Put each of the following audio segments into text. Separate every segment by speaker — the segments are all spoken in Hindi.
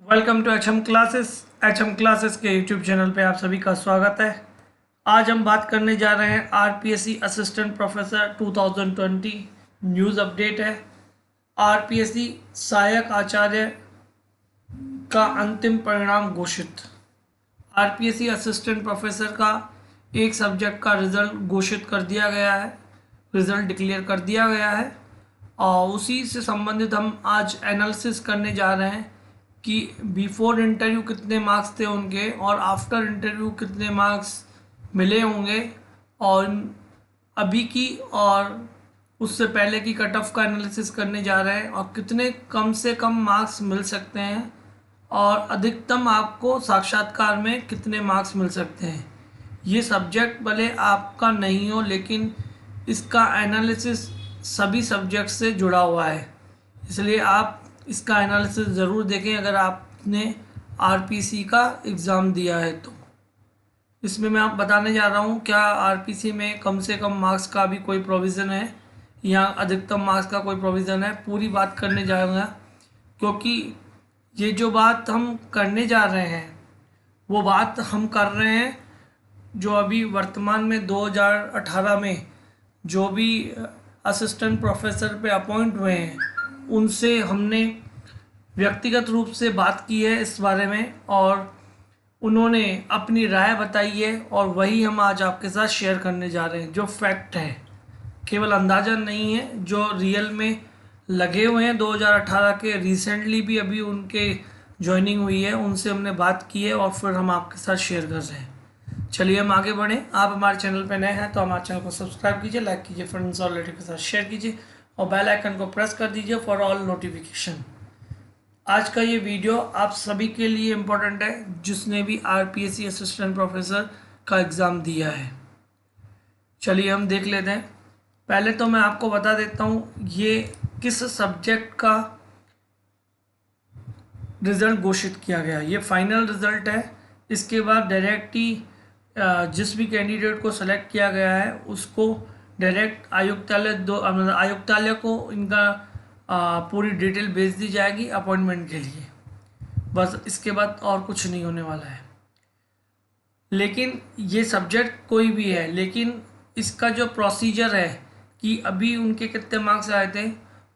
Speaker 1: Welcome to H M classes के यूट्यूब चैनल पे आप सभी का स्वागत है। आज हम बात करने जा रहे हैं RPSC assistant professor 2020 news update है। आरपीएससी सहायक आचार्य का अंतिम परिणाम घोषित। आरपीएससी असिस्टेंट प्रोफेसर का एक सब्जेक्ट का रिज़ल्ट घोषित कर दिया गया है, रिज़ल्ट डिक्लेयर कर दिया गया है और उसी से संबंधित हम आज एनालिसिस करने जा रहे हैं कि बिफोर इंटरव्यू कितने मार्क्स थे उनके और आफ्टर इंटरव्यू कितने मार्क्स मिले होंगे और अभी की और उससे पहले की कट ऑफ का एनालिसिस करने जा रहे हैं और कितने कम से कम मार्क्स मिल सकते हैं और अधिकतम आपको साक्षात्कार में कितने मार्क्स मिल सकते हैं। ये सब्जेक्ट भले आपका नहीं हो लेकिन इसका एनालिसिस सभी सब्जेक्ट से जुड़ा हुआ है, इसलिए आप इसका एनालिसिस ज़रूर देखें अगर आपने आरपीसी का एग्ज़ाम दिया है तो। इसमें मैं आप बताने जा रहा हूँ क्या आरपीसी में कम से कम मार्क्स का भी कोई प्रोविज़न है या अधिकतम मार्क्स का कोई प्रोविज़न है, पूरी बात करने जाऊँगा क्योंकि ये जो बात हम करने जा रहे हैं वो बात हम कर रहे हैं जो अभी वर्तमान में 2018 में जो भी असिस्टेंट प्रोफेसर पे अपॉइंट हुए हैं उनसे हमने व्यक्तिगत रूप से बात की है इस बारे में और उन्होंने अपनी राय बताई है और वही हम आज आपके साथ शेयर करने जा रहे हैं। जो फैक्ट है, केवल अंदाज़ा नहीं है, जो रियल में लगे हुए हैं 2018 के, रिसेंटली भी अभी उनके ज्वाइनिंग हुई है, उनसे हमने बात की है और फिर हम आपके साथ शेयर कर रहे हैं। चलिए हम आगे बढ़ें। आप हमारे चैनल पर नए हैं तो हमारे चैनल को सब्सक्राइब कीजिए, लाइक कीजिए, फ्रेंड्स और रिलेटिव के साथ शेयर कीजिए और बेल आइकन को प्रेस कर दीजिए फॉर ऑल नोटिफिकेशन। आज का ये वीडियो आप सभी के लिए इम्पोर्टेंट है जिसने भी आरपीएससी असिस्टेंट प्रोफेसर का एग्ज़ाम दिया है। चलिए हम देख लेते हैं। पहले तो मैं आपको बता देता हूँ ये किस सब्जेक्ट का रिज़ल्ट घोषित किया गया। ये फाइनल रिज़ल्ट है। इसके बाद डायरेक्ट ही जिस भी कैंडिडेट को सेलेक्ट किया गया है उसको डायरेक्ट आयुक्तालय को इनका पूरी डिटेल भेज दी जाएगी अपॉइंटमेंट के लिए। बस इसके बाद और कुछ नहीं होने वाला है। लेकिन ये सब्जेक्ट कोई भी है, लेकिन इसका जो प्रोसीजर है कि अभी उनके कितने मार्क्स आए थे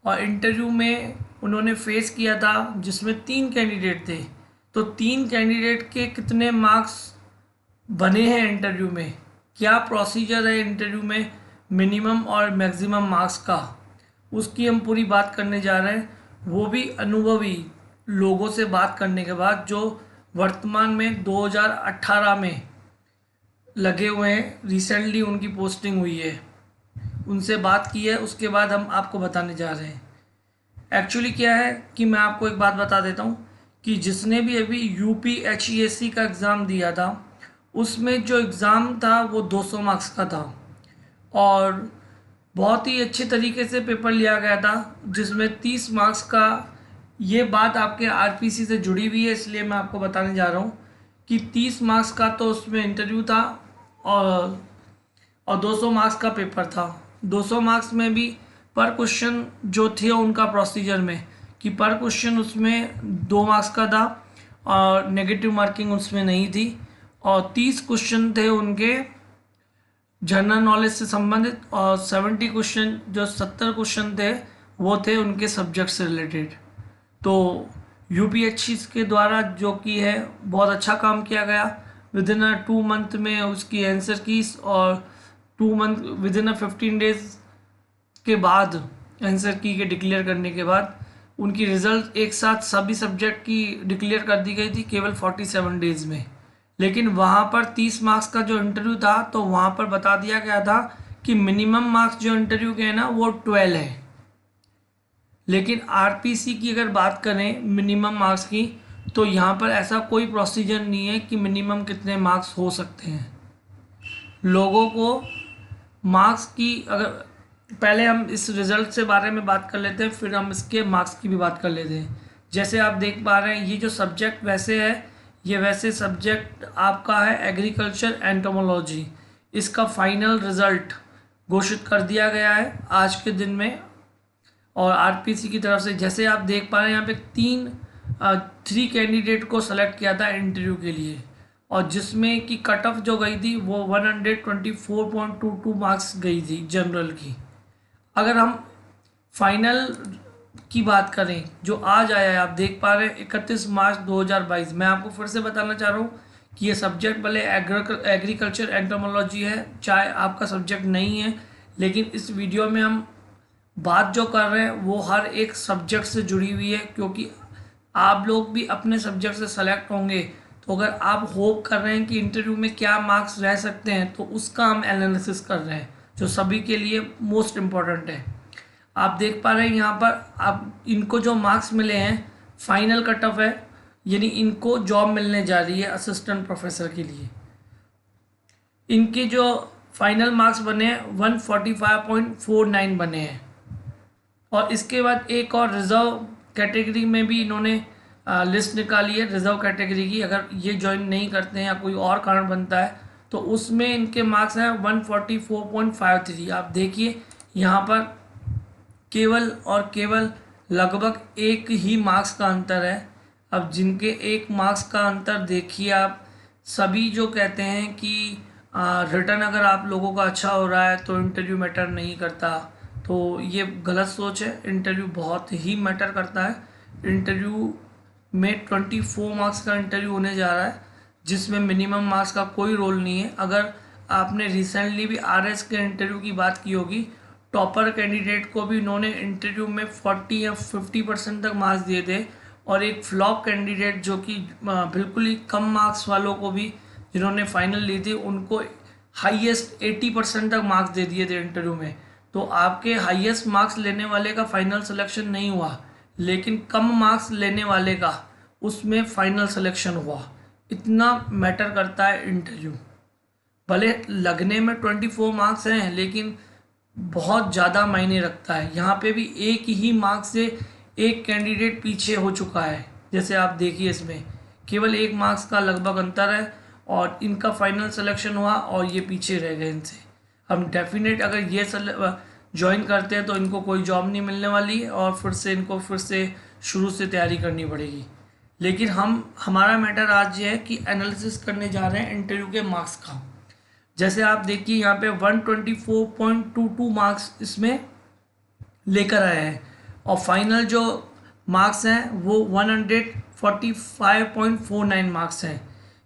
Speaker 1: और इंटरव्यू में उन्होंने फेस किया था जिसमें 3 कैंडिडेट थे, तो 3 कैंडिडेट के कितने मार्क्स बने हैं इंटरव्यू में, क्या प्रोसीजर है इंटरव्यू में मिनिमम और मैक्सिमम मार्क्स का, उसकी हम पूरी बात करने जा रहे हैं। वो भी अनुभवी लोगों से बात करने के बाद जो वर्तमान में 2018 में लगे हुए हैं, रिसेंटली उनकी पोस्टिंग हुई है, उनसे बात की है, उसके बाद हम आपको बताने जा रहे हैं। एक्चुअली क्या है कि मैं आपको एक बात बता देता हूँ कि जिसने भी अभी यूपीएचईएससी का एग्ज़ाम दिया था उसमें जो एग्ज़ाम था वो 200 मार्क्स का था और बहुत ही अच्छे तरीके से पेपर लिया गया था जिसमें 30 मार्क्स का, ये बात आपके आरपीसी से जुड़ी हुई है इसलिए मैं आपको बताने जा रहा हूँ कि 30 मार्क्स का तो उसमें इंटरव्यू था और 200 मार्क्स का पेपर था। 200 मार्क्स में भी पर क्वेश्चन जो थे उनका प्रोसीजर में कि पर क्वेश्चन उसमें 2 मार्क्स का था और नेगेटिव मार्किंग उसमें नहीं थी और 30 क्वेश्चन थे उनके जनरल नॉलेज से संबंधित और 70 क्वेश्चन, जो 70 क्वेश्चन थे वो थे उनके सब्जेक्ट से रिलेटेड। तो यूपीएचसी के द्वारा जो कि है बहुत अच्छा काम किया गया। विद इन 2 मंथ में उसकी आंसर कीज और 2 मंथ विद इन 15 डेज के बाद आंसर की के डिक्लेयर करने के बाद उनकी रिज़ल्ट एक साथ सभी सब्जेक्ट की डिक्लेयर कर दी गई थी केवल 47 डेज़ में। लेकिन वहाँ पर 30 मार्क्स का जो इंटरव्यू था तो वहाँ पर बता दिया गया था कि मिनिमम मार्क्स जो इंटरव्यू के हैं ना वो 12 है। लेकिन आरपीसी की अगर बात करें मिनिमम मार्क्स की तो यहाँ पर ऐसा कोई प्रोसीजर नहीं है कि मिनिमम कितने मार्क्स हो सकते हैं। लोगों को मार्क्स की, अगर पहले हम इस रिज़ल्ट से बारे में बात कर लेते हैं फिर हम इसके मार्क्स की भी बात कर लेते हैं। जैसे आप देख पा रहे हैं ये जो सब्जेक्ट वैसे है, ये वैसे सब्जेक्ट आपका है एग्रीकल्चर एंटोमोलॉजी। इसका फाइनल रिज़ल्ट घोषित कर दिया गया है आज के दिन में और आरपीसी की तरफ से। जैसे आप देख पा रहे हैं यहाँ पे 3 3 कैंडिडेट को सेलेक्ट किया था इंटरव्यू के लिए, और जिसमें कि कट ऑफ जो गई थी वो 124.22 मार्क्स गई थी जनरल की। अगर हम फाइनल की बात करें जो आज आया है, आप देख पा रहे हैं 31 मार्च 2022। मैं आपको फिर से बताना चाह रहा हूँ कि ये सब्जेक्ट भले एग्रीकल्चर एंटोमोलॉजी है, चाहे आपका सब्जेक्ट नहीं है, लेकिन इस वीडियो में हम बात जो कर रहे हैं वो हर एक सब्जेक्ट से जुड़ी हुई है, क्योंकि आप लोग भी अपने सब्जेक्ट से सेलेक्ट होंगे। तो अगर आप होप कर रहे हैं कि इंटरव्यू में क्या मार्क्स रह सकते हैं, तो उसका हम एनालिसिस कर रहे हैं जो सभी के लिए मोस्ट इम्पॉर्टेंट है। आप देख पा रहे हैं यहाँ पर आप इनको जो मार्क्स मिले हैं फाइनल कट ऑफ है, यानी इनको जॉब मिलने जा रही है असिस्टेंट प्रोफेसर के लिए। इनके जो फाइनल मार्क्स बने हैं 145.49 बने हैं। और इसके बाद एक और रिज़र्व कैटेगरी में भी इन्होंने लिस्ट निकाली है रिज़र्व कैटेगरी की। अगर ये ज्वाइन नहीं करते हैं या कोई और कारण बनता है तो उसमें इनके मार्क्स हैं 144.53। आप देखिए यहाँ पर केवल और केवल लगभग एक ही मार्क्स का अंतर है। अब जिनके एक मार्क्स का अंतर देखिए आप, सभी जो कहते हैं कि रिटर्न अगर आप लोगों का अच्छा हो रहा है तो इंटरव्यू मैटर नहीं करता, तो ये गलत सोच है। इंटरव्यू बहुत ही मैटर करता है। इंटरव्यू में 24 मार्क्स का इंटरव्यू होने जा रहा है, जिसमें मिनिमम मार्क्स का कोई रोल नहीं है। अगर आपने रिसेंटली भी आरएस के इंटरव्यू की बात की होगी, टॉपर कैंडिडेट को भी उन्होंने इंटरव्यू में 40 या 50% तक मार्क्स दिए थे, और एक फ्लॉप कैंडिडेट जो कि बिल्कुल ही कम मार्क्स वालों को भी जिन्होंने फाइनल ली थी उनको हाईएस्ट 80% तक मार्क्स दे दिए थे इंटरव्यू में। तो आपके हाईएस्ट मार्क्स लेने वाले का फाइनल सिलेक्शन नहीं हुआ, लेकिन कम मार्क्स लेने वाले का उसमें फाइनल सिलेक्शन हुआ। इतना मैटर करता है इंटरव्यू। भले लगने में 24 मार्क्स हैं, लेकिन बहुत ज़्यादा मायने रखता है। यहाँ पे भी एक ही मार्क्स से एक कैंडिडेट पीछे हो चुका है। जैसे आप देखिए इसमें केवल एक मार्क्स का लगभग अंतर है, और इनका फाइनल सिलेक्शन हुआ और ये पीछे रह गए इनसे। हम डेफिनेट अगर ये ज्वाइन करते हैं तो इनको कोई जॉब नहीं मिलने वाली है, और इनको फिर से शुरू से तैयारी करनी पड़ेगी। लेकिन हमारा मैटर आज ये है कि एनालिसिस करने जा रहे हैं इंटरव्यू के मार्क्स का। जैसे आप देखिए यहाँ पे 124.22 मार्क्स इसमें लेकर आए हैं, और फाइनल जो मार्क्स हैं वो 145.49 मार्क्स हैं।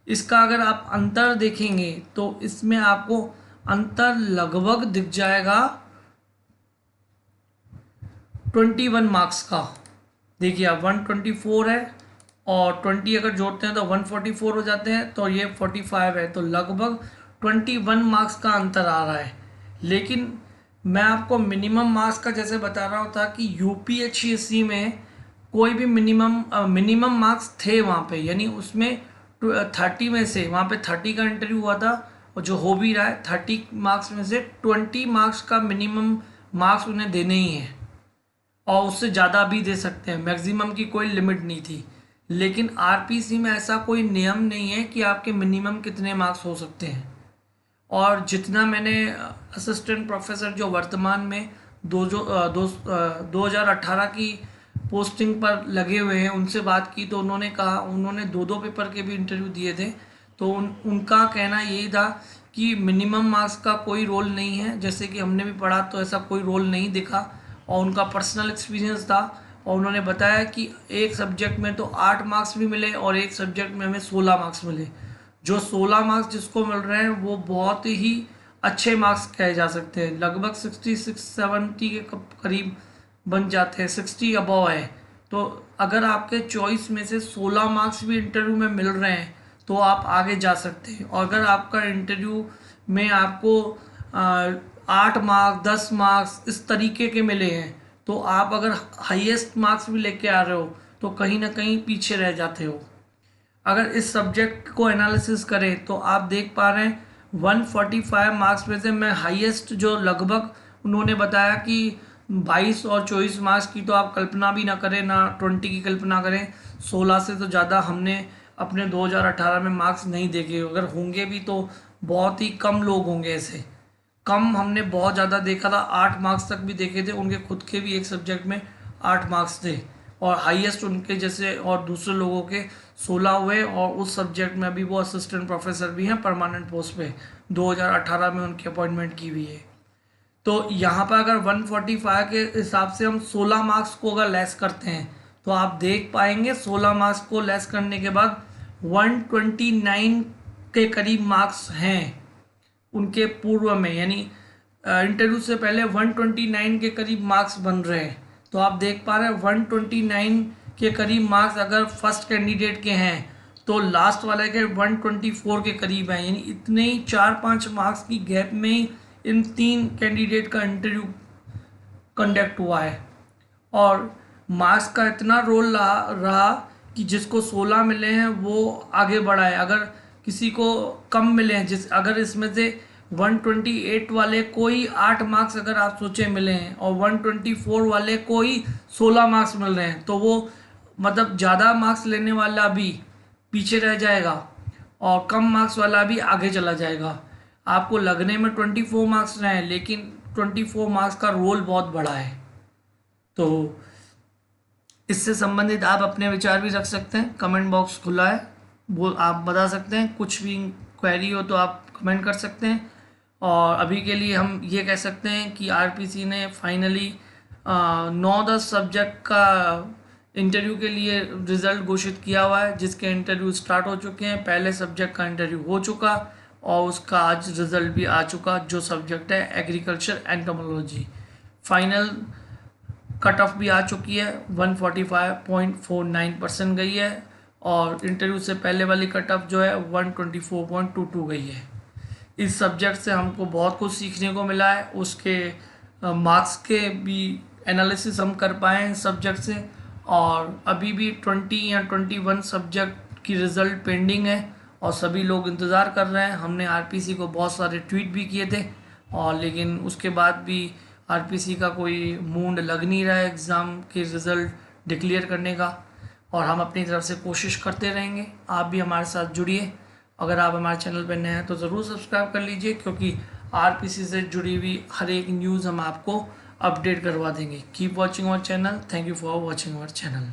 Speaker 1: इसका अगर आप अंतर देखेंगे तो इसमें आपको अंतर लगभग दिख जाएगा 21 मार्क्स का। देखिए आप 124 है और 20 अगर जोड़ते हैं तो 144 हो जाते हैं, तो ये 45 है, तो लगभग 21 मार्क्स का अंतर आ रहा है। लेकिन मैं आपको मिनिमम मार्क्स का जैसे बता रहा था कि यूपीएससी में कोई भी मिनिमम मार्क्स थे वहाँ पे, यानी उसमें 30 में से वहाँ पे 30 का इंटरव्यू हुआ था, और जो हो भी रहा है 30 मार्क्स में से 20 मार्क्स का मिनिमम मार्क्स उन्हें देने ही हैं, और उससे ज़्यादा भी दे सकते हैं। मैक्सिमम की कोई लिमिट नहीं थी। लेकिन आरपीसी में ऐसा कोई नियम नहीं है कि आपके मिनिमम कितने मार्क्स हो सकते हैं। और जितना मैंने असिस्टेंट प्रोफेसर जो वर्तमान में 2018 की पोस्टिंग पर लगे हुए हैं उनसे बात की, तो उन्होंने कहा, उन्होंने 2 पेपर के भी इंटरव्यू दिए थे, तो उनका कहना यही था कि मिनिमम मार्क्स का कोई रोल नहीं है। जैसे कि हमने भी पढ़ा तो ऐसा कोई रोल नहीं दिखा, और उनका पर्सनल एक्सपीरियंस था, और उन्होंने बताया कि एक सब्जेक्ट में तो 8 मार्क्स भी मिले और एक सब्जेक्ट में हमें 16 मार्क्स मिले। जो 16 मार्क्स जिसको मिल रहे हैं वो बहुत ही अच्छे मार्क्स कहे जा सकते हैं, लगभग 66-70 के करीब बन जाते हैं, 60 अबव है। तो अगर आपके चॉइस में से 16 मार्क्स भी इंटरव्यू में मिल रहे हैं तो आप आगे जा सकते हैं। और अगर आपका इंटरव्यू में आपको 8 मार्क्स 10 मार्क्स इस तरीके के मिले हैं, तो आप अगर हाईएस्ट मार्क्स भी लेके आ रहे हो तो कहीं ना कहीं पीछे रह जाते हो। अगर इस सब्जेक्ट को एनालिसिस करें तो आप देख पा रहे हैं 145 मार्क्स में से मैं हाईएस्ट जो लगभग उन्होंने बताया कि 22 और 24 मार्क्स की तो आप कल्पना भी ना करें, ना 20 की कल्पना करें। 16 से तो ज़्यादा हमने अपने 2018 में मार्क्स नहीं देखे। अगर होंगे भी तो बहुत ही कम लोग होंगे ऐसे। कम हमने बहुत ज़्यादा देखा था, 8 मार्क्स तक भी देखे थे। उनके खुद के भी एक सब्जेक्ट में 8 मार्क्स थे। और हाईएस्ट उनके जैसे और दूसरे लोगों के 16 हुए, और उस सब्जेक्ट में अभी वो असिस्टेंट प्रोफेसर भी हैं परमानेंट पोस्ट पे, 2018 में उनकी अपॉइंटमेंट की हुई है। तो यहाँ पर अगर 145 के हिसाब से हम 16 मार्क्स को अगर लेस करते हैं तो आप देख पाएंगे 16 मार्क्स को लेस करने के बाद 129 के करीब मार्क्स हैं उनके पूर्व में, यानी इंटरव्यू से पहले 129 के करीब मार्क्स बन रहे हैं। तो आप देख पा रहे हैं 129 के करीब मार्क्स अगर फर्स्ट कैंडिडेट के हैं तो लास्ट वाले के 124 के करीब हैं, यानी इतने ही 4-5 मार्क्स की गैप में ही इन 3 कैंडिडेट का इंटरव्यू कंडक्ट हुआ है। और मार्क्स का इतना रोल रहा कि जिसको 16 मिले हैं वो आगे बढ़ा है। अगर किसी को कम मिले हैं, अगर इसमें से 128 वाले को ही 8 मार्क्स अगर आप सोचें मिले हैं और 124 वाले को ही 16 मार्क्स मिल रहे हैं, तो वो मतलब ज़्यादा मार्क्स लेने वाला भी पीछे रह जाएगा और कम मार्क्स वाला भी आगे चला जाएगा। आपको लगने में 24 मार्क्स रहे हैं, लेकिन 24 मार्क्स का रोल बहुत बड़ा है। तो इससे संबंधित आप अपने विचार भी रख सकते हैं, कमेंट बॉक्स खुला है, वो आप बता सकते हैं। कुछ भी क्वेरी हो तो आप कमेंट कर सकते हैं। और अभी के लिए हम ये कह सकते हैं कि आरपीसी ने फाइनली 9-10 सब्जेक्ट का इंटरव्यू के लिए रिज़ल्ट घोषित किया हुआ है, जिसके इंटरव्यू स्टार्ट हो चुके हैं। पहले सब्जेक्ट का इंटरव्यू हो चुका और उसका आज रिज़ल्ट भी आ चुका, जो सब्जेक्ट है agriculture entomology. Final cut off भी आ चुकी है, 145.49% गई है, और इंटरव्यू से पहले वाली कट ऑफ जो है 124.22 गई है। इस सब्जेक्ट से हमको बहुत कुछ सीखने को मिला है, उसके मार्क्स के भी एनालिसिस हम कर पाए हैं सब्जेक्ट से। और अभी भी 20 या 21 सब्जेक्ट की रिज़ल्ट पेंडिंग है और सभी लोग इंतज़ार कर रहे हैं। हमने आरपीसी को बहुत सारे ट्वीट भी किए थे, और लेकिन उसके बाद भी आरपीसी का कोई मूड लग नहीं रहा है एग्ज़ाम के रिज़ल्ट डिक्लेयर करने का, और हम अपनी तरफ से कोशिश करते रहेंगे। आप भी हमारे साथ जुड़िए। अगर आप हमारे चैनल पर नए हैं तो ज़रूर सब्सक्राइब कर लीजिए, क्योंकि आरपीसी से जुड़ी हुई हर एक न्यूज़ हम आपको अपडेट करवा देंगे। Keep watching our channel. Thank you for watching our channel.